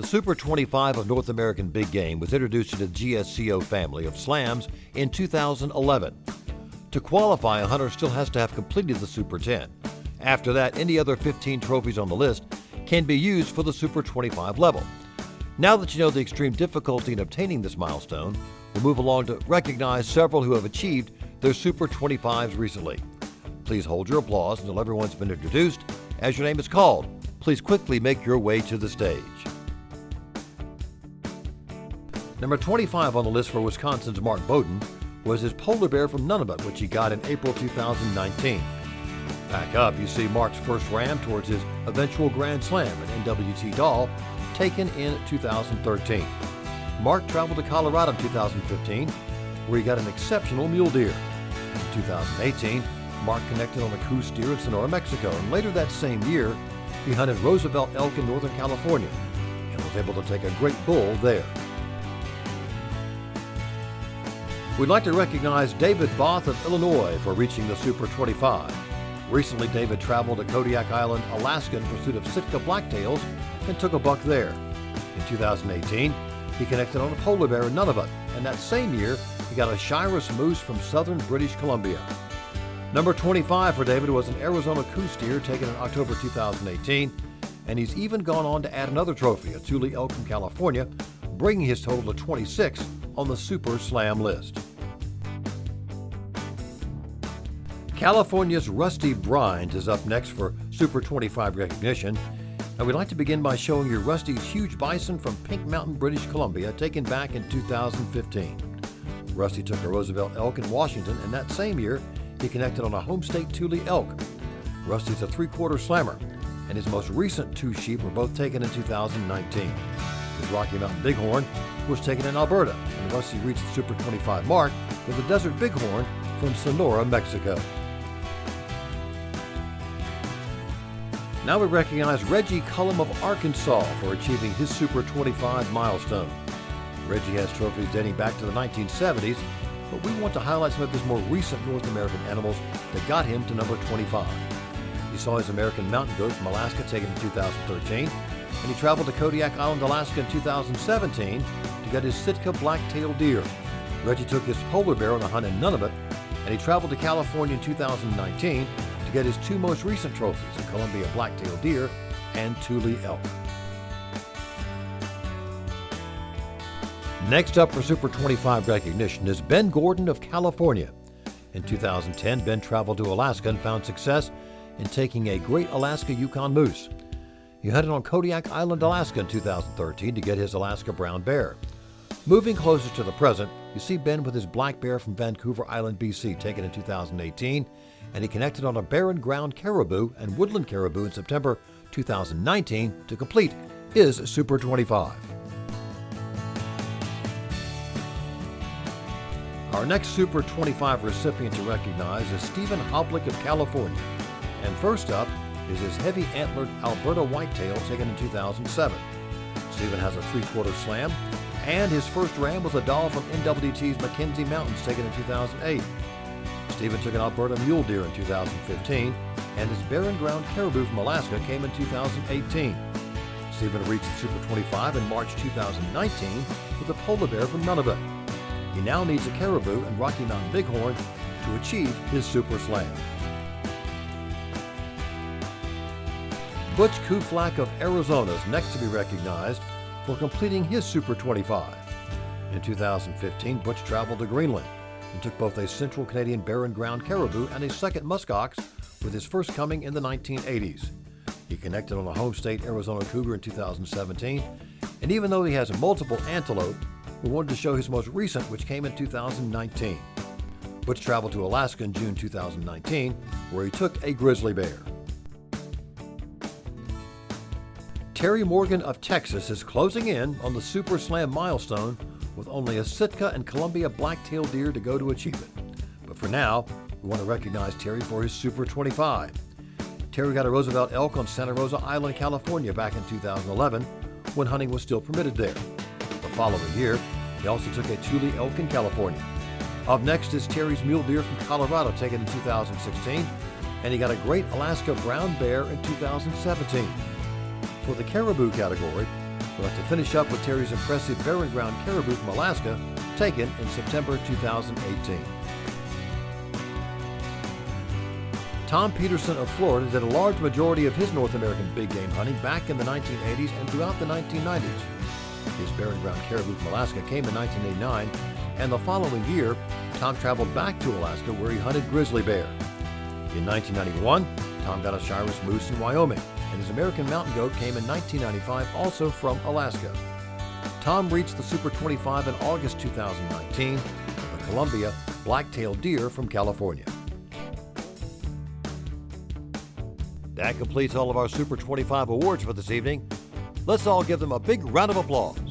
The Super 25 of North American Big Game was introduced to the GSCO family of slams in 2011. To qualify, a hunter still has to have completed the Super 10. After that, any other 15 trophies on the list can be used for the Super 25 level. Now that you know the extreme difficulty in obtaining this milestone, we'll move along to recognize several who have achieved their Super 25s recently. Please hold your applause until everyone's been introduced. As your name is called, please quickly make your way to the stage. Number 25 on the list for Wisconsin's Mark Bowden was his polar bear from Nunavut, which he got in April 2019. Back up, you see Mark's first ram towards his eventual Grand Slam at NWT Doll, taken in 2013. Mark traveled to Colorado in 2015, where he got an exceptional mule deer. In 2018, Mark connected on a coos steer in Sonora, Mexico, and later that same year, he hunted Roosevelt elk in Northern California and was able to take a great bull there. We'd like to recognize David Baath of Illinois for reaching the Super 25. Recently, David traveled to Kodiak Island, Alaska in pursuit of Sitka blacktails and took a buck there. In 2018, he connected on a polar bear in Nunavut, and that same year, he got a Shiras moose from southern British Columbia. Number 25 for David was an Arizona coos steer taken in October 2018, and he's even gone on to add another trophy, a Thule elk from California, bringing his total to 26 on the Super Slam list. California's Rusty Bryant is up next for Super 25 recognition, and we'd like to begin by showing you Rusty's huge bison from Pink Mountain, British Columbia, taken back in 2015. Rusty took a Roosevelt elk in Washington, and that same year, he connected on a home state Thule elk. Rusty's a three-quarter slammer, and his most recent two sheep were both taken in 2019. His Rocky Mountain Bighorn was taken in Alberta, and Rusty reached the Super 25 mark with a Desert Bighorn from Sonora, Mexico. Now we recognize Reggie Column of Arkansas for achieving his Super 25 milestone. Reggie has trophies dating back to the 1970s, but we want to highlight some of his more recent North American animals that got him to number 25. He saw his American mountain goat from Alaska taken in 2013, and he traveled to Kodiak Island, Alaska in 2017 to get his Sitka black-tailed deer. Reggie took his polar bear on a hunt in Nunavut, and he traveled to California in 2019 to get his two most recent trophies, a Columbia black-tailed deer and Thule elk. Next up for Super 25 recognition is Ben Gordon of California. In 2010, Ben traveled to Alaska and found success in taking a great Alaska Yukon moose. He hunted on Kodiak Island, Alaska in 2013 to get his Alaska brown bear. Moving closer to the present, you see Ben with his black bear from Vancouver Island, BC, taken in 2018, and he connected on a barren ground caribou and woodland caribou in September 2019 to complete his Super 25. Our next Super 25 recipient to recognize is Stephen Hoblick of California. And first up is his heavy antlered Alberta whitetail taken in 2007. Stephen has a three-quarter slam, and his first ram was a doll from NWT's Mackenzie Mountains taken in 2008. Stephen took an Alberta mule deer in 2015, and his barren ground caribou from Alaska came in 2018. Stephen reached the Super 25 in March 2019 with a polar bear from Nunavut. He now needs a caribou and Rocky Mountain Bighorn to achieve his Super Slam. Butch Kuflak of Arizona is next to be recognized for completing his Super 25. In 2015, Butch traveled to Greenland and took both a Central Canadian barren ground caribou and a second muskox, with his first coming in the 1980s. He connected on a home state Arizona cougar in 2017, and even though he has multiple antelope, we wanted to show his most recent, which came in 2019. Butch traveled to Alaska in June 2019, where he took a grizzly bear. Terry Morgan of Texas is closing in on the Super Slam milestone with only a Sitka and Columbia black-tailed deer to go to achieve it. But for now, we want to recognize Terry for his Super 25. Terry got a Roosevelt elk on Santa Rosa Island, California back in 2011 when hunting was still permitted there. The following year, he also took a Thule elk in California. Up next is Terry's mule deer from Colorado taken in 2016, and he got a great Alaska brown bear in 2017. For the caribou category, But to finish up with Terry's impressive Barren Ground Caribou from Alaska, taken in September 2018. Tom Peterson of Florida did a large majority of his North American big game hunting back in the 1980s and throughout the 1990s. His Barren Ground Caribou from Alaska came in 1989, and the following year, Tom traveled back to Alaska where he hunted grizzly bear. In 1991, Tom got a Shiras moose in Wyoming, and his American mountain goat came in 1995, also from Alaska. Tom reached the Super 25 in August 2019 with a Columbia black-tailed deer from California. That completes all of our Super 25 awards for this evening. Let's all give them a big round of applause.